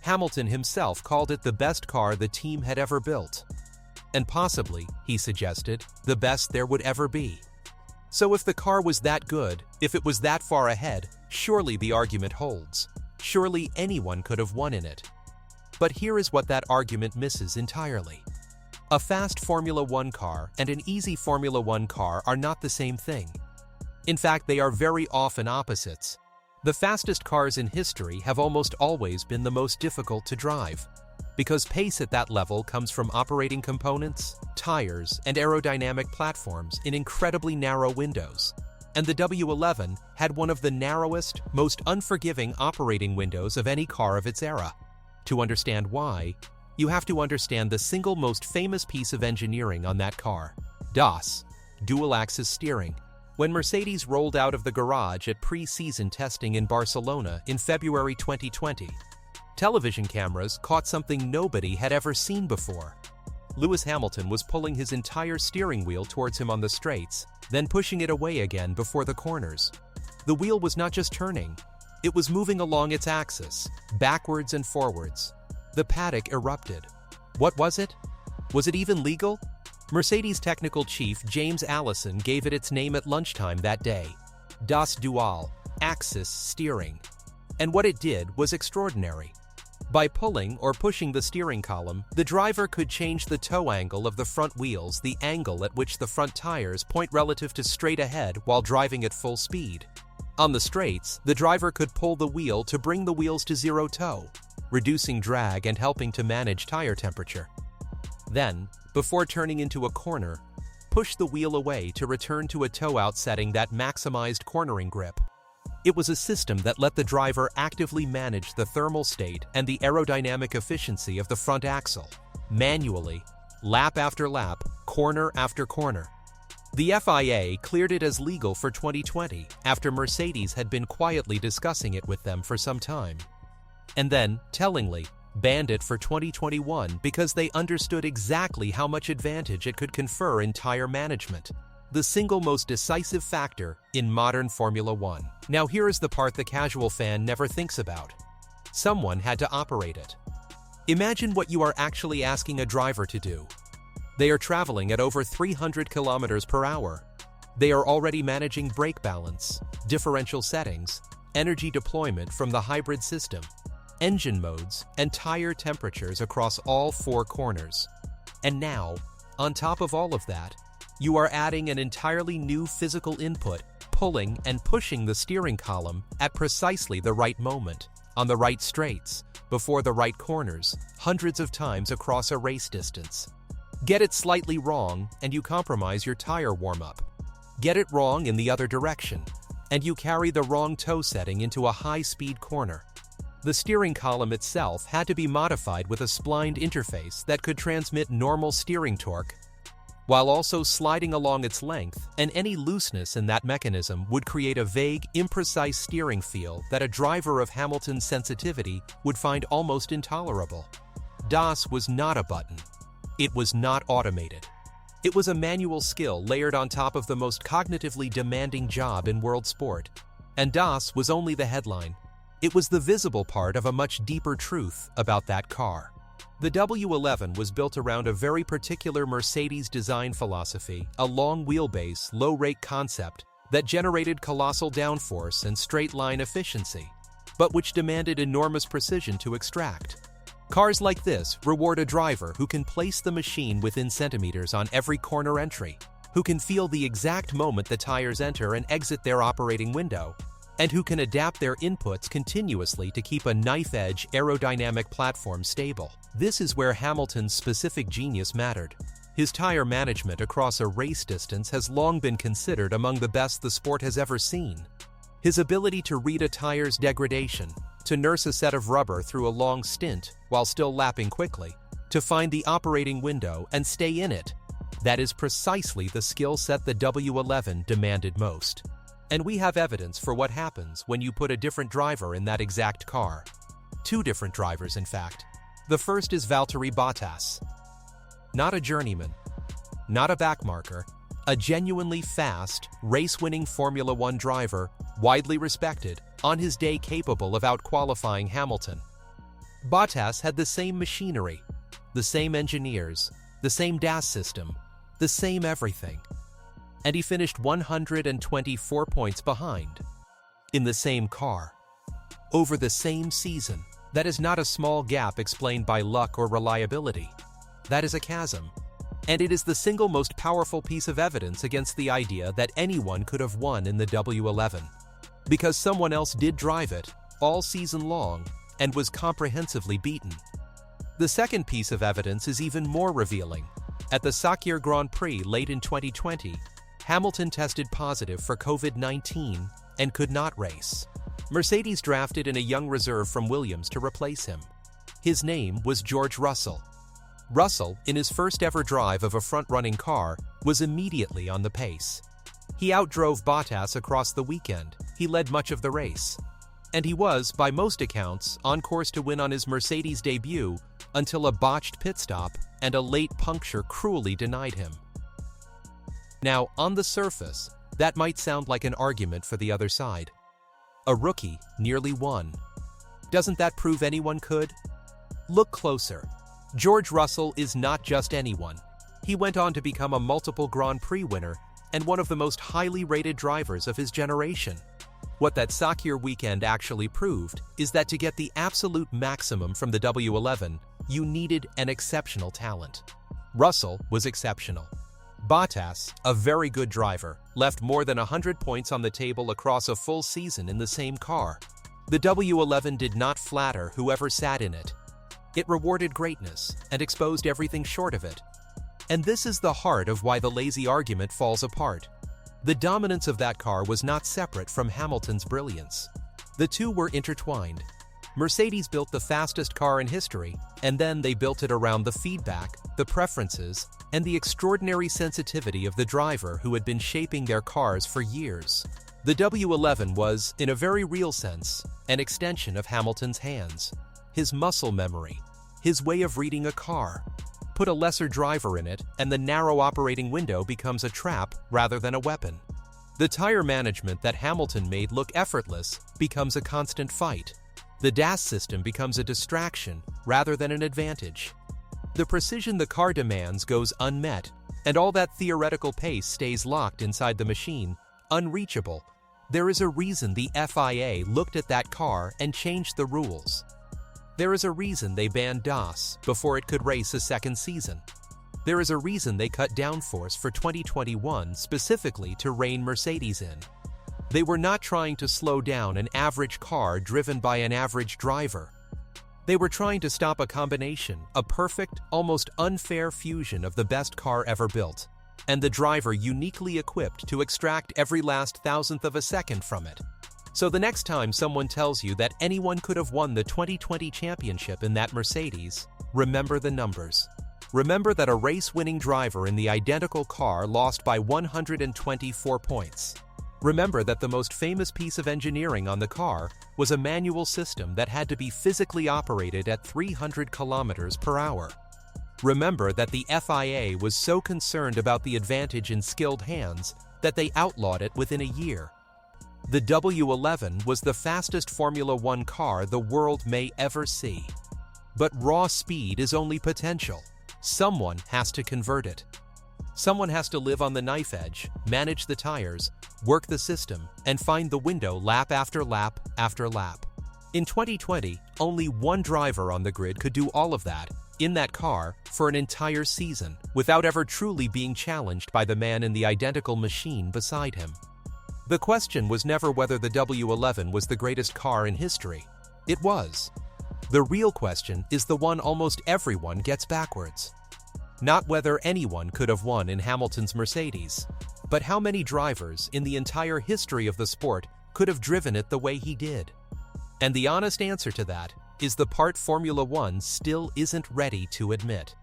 Hamilton himself called it the best car the team had ever built. And possibly, he suggested, the best there would ever be. So if the car was that good, if it was that far ahead, surely the argument holds. Surely anyone could have won in it. But here is what that argument misses entirely. A fast Formula One car and an easy Formula One car are not the same thing. In fact, they are very often opposites. The fastest cars in history have almost always been the most difficult to drive, because pace at that level comes from operating components, tires, and aerodynamic platforms in incredibly narrow windows. And the W11 had one of the narrowest, most unforgiving operating windows of any car of its era. To understand why, you have to understand the single most famous piece of engineering on that car: DAS, dual-axis steering. When Mercedes rolled out of the garage at pre-season testing in Barcelona in February 2020, television cameras caught something nobody had ever seen before. Lewis Hamilton was pulling his entire steering wheel towards him on the straights, then pushing it away again before the corners. The wheel was not just turning, it was moving along its axis, backwards and forwards. The paddock erupted. What was it? Was it even legal? Mercedes technical chief James Allison gave it its name at lunchtime that day: DAS Dual, axis steering. And what it did was extraordinary. By pulling or pushing the steering column, the driver could change the toe angle of the front wheels, the angle at which the front tires point relative to straight ahead while driving at full speed. On the straights, the driver could pull the wheel to bring the wheels to zero toe, reducing drag and helping to manage tire temperature. Then, before turning into a corner, push the wheel away to return to a toe-out setting that maximized cornering grip. It was a system that let the driver actively manage the thermal state and the aerodynamic efficiency of the front axle, manually, lap after lap, corner after corner. The FIA cleared it as legal for 2020 after Mercedes had been quietly discussing it with them for some time. And then, tellingly, banned it for 2021 because they understood exactly how much advantage it could confer in tire management, the single most decisive factor in modern Formula One. Now here is the part the casual fan never thinks about. Someone had to operate it. Imagine what you are actually asking a driver to do. They are traveling at over 300 kilometers per hour. They are already managing brake balance, differential settings, energy deployment from the hybrid system, engine modes, and tire temperatures across all four corners. And now, on top of all of that, you are adding an entirely new physical input, pulling and pushing the steering column at precisely the right moment, on the right straights, before the right corners, hundreds of times across a race distance. Get it slightly wrong, and you compromise your tire warm-up. Get it wrong in the other direction, and you carry the wrong toe setting into a high-speed corner. The steering column itself had to be modified with a splined interface that could transmit normal steering torque, while also sliding along its length, and any looseness in that mechanism would create a vague, imprecise steering feel that a driver of Hamilton's sensitivity would find almost intolerable. DAS was not a button. It was not automated. It was a manual skill layered on top of the most cognitively demanding job in world sport. And DAS was only the headline. It was the visible part of a much deeper truth about that car. The W11 was built around a very particular Mercedes design philosophy, a long wheelbase, low-rake concept that generated colossal downforce and straight-line efficiency, but which demanded enormous precision to extract. Cars like this reward a driver who can place the machine within centimeters on every corner entry, who can feel the exact moment the tires enter and exit their operating window, and who can adapt their inputs continuously to keep a knife-edge aerodynamic platform stable. This is where Hamilton's specific genius mattered. His tire management across a race distance has long been considered among the best the sport has ever seen. His ability to read a tire's degradation, to nurse a set of rubber through a long stint while still lapping quickly, to find the operating window and stay in it, that is precisely the skill set the W11 demanded most. And we have evidence for what happens when you put a different driver in that exact car. Two different drivers, in fact. The first is Valtteri Bottas. Not a journeyman, not a backmarker, a genuinely fast, race-winning Formula One driver, widely respected, on his day capable of out-qualifying Hamilton. Bottas had the same machinery, the same engineers, the same DAS system, the same everything. And he finished 124 points behind. In the same car. Over the same season. That is not a small gap explained by luck or reliability. That is a chasm. And it is the single most powerful piece of evidence against the idea that anyone could have won in the W11. Because someone else did drive it all season long and was comprehensively beaten. The second piece of evidence is even more revealing. At the Sakir Grand Prix late in 2020, Hamilton tested positive for COVID-19 and could not race. Mercedes drafted in a young reserve from Williams to replace him. His name was George Russell. Russell, in his first ever drive of a front-running car, was immediately on the pace. He outdrove Bottas across the weekend. He led much of the race. And he was, by most accounts, on course to win on his Mercedes debut until a botched pit stop and a late puncture cruelly denied him. Now, on the surface, that might sound like an argument for the other side. A rookie nearly won. Doesn't that prove anyone could? Look closer. George Russell is not just anyone. He went on to become a multiple Grand Prix winner and one of the most highly rated drivers of his generation. What that Sakir weekend actually proved is that to get the absolute maximum from the W11, you needed an exceptional talent. Russell was exceptional. Bottas, a very good driver, left more than 100 points on the table across a full season in the same car. The W11 did not flatter whoever sat in it. It rewarded greatness and exposed everything short of it. And this is the heart of why the lazy argument falls apart. The dominance of that car was not separate from Hamilton's brilliance. The two were intertwined. Mercedes built the fastest car in history, and then they built it around the feedback, the preferences, and the extraordinary sensitivity of the driver who had been shaping their cars for years. The W11 was, in a very real sense, an extension of Hamilton's hands, his muscle memory, his way of reading a car. Put a lesser driver in it, and the narrow operating window becomes a trap rather than a weapon. The tire management that Hamilton made look effortless becomes a constant fight. The DAS system becomes a distraction rather than an advantage. The precision the car demands goes unmet, and all that theoretical pace stays locked inside the machine, unreachable. There is a reason the FIA looked at that car and changed the rules. There is a reason they banned DAS before it could race a second season. There is a reason they cut downforce for 2021 specifically to rein Mercedes in. They were not trying to slow down an average car driven by an average driver. They were trying to stop a combination, a perfect, almost unfair fusion of the best car ever built, and the driver uniquely equipped to extract every last thousandth of a second from it. So the next time someone tells you that anyone could have won the 2020 championship in that Mercedes, remember the numbers. Remember that a race-winning driver in the identical car lost by 124 points. Remember that the most famous piece of engineering on the car was a manual system that had to be physically operated at 300 kilometers per hour. Remember that the FIA was so concerned about the advantage in skilled hands that they outlawed it within a year. The W11 was the fastest Formula One car the world may ever see. But raw speed is only potential. Someone has to convert it. Someone has to live on the knife edge, manage the tires, work the system, and find the window lap after lap after lap. In 2020, only one driver on the grid could do all of that, in that car, for an entire season, without ever truly being challenged by the man in the identical machine beside him. The question was never whether the W11 was the greatest car in history. It was. The real question is the one almost everyone gets backwards. Not whether anyone could have won in Hamilton's Mercedes, but how many drivers in the entire history of the sport could have driven it the way he did. And the honest answer to that is the part Formula One still isn't ready to admit.